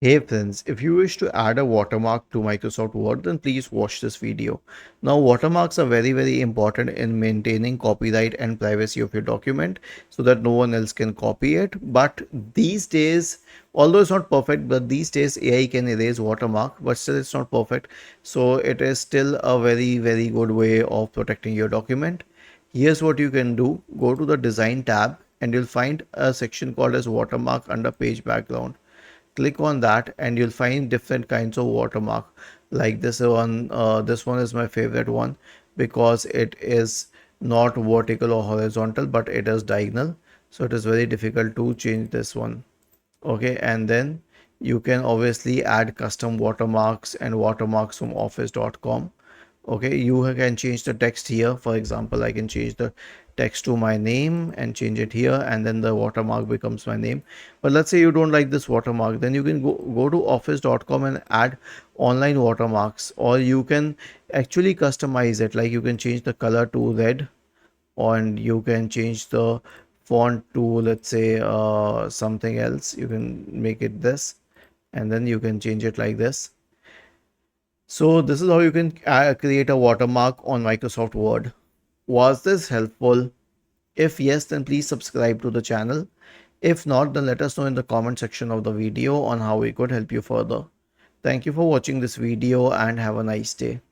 Hey friends, if you wish to add a watermark to Microsoft Word, then please watch this video. Now, watermarks are very important in maintaining copyright and privacy of your document so that no one else can copy it. But these days, although it's not perfect, but these days AI can erase watermark, but still it's not perfect. So it is still a very good way of protecting your document. Here's what you can do. Go to the design tab and you'll find a section called as watermark under page background. Click on that and you'll find different kinds of watermark. Like this one is my favorite one because it is not vertical or horizontal, but it is diagonal, so it is very difficult to change this one. Okay, and then you can obviously add custom watermarks and watermarks from office.com. Okay, you can change the text here. For example, I can change the text to my name and change it here, and then the watermark becomes my name. But let's say you don't like this watermark, then you can go to office.com and add online watermarks, or you can actually customize it. Like you can change the color to red, and you can change the font to, let's say, something else. You can make it this, and then you can change it like this. So this is how you can create a watermark on Microsoft Word. Was this helpful? If yes, then please subscribe to the channel. If not, then let us know in the comment section of the video on how we could help you further. Thank you for watching this video and have a nice day.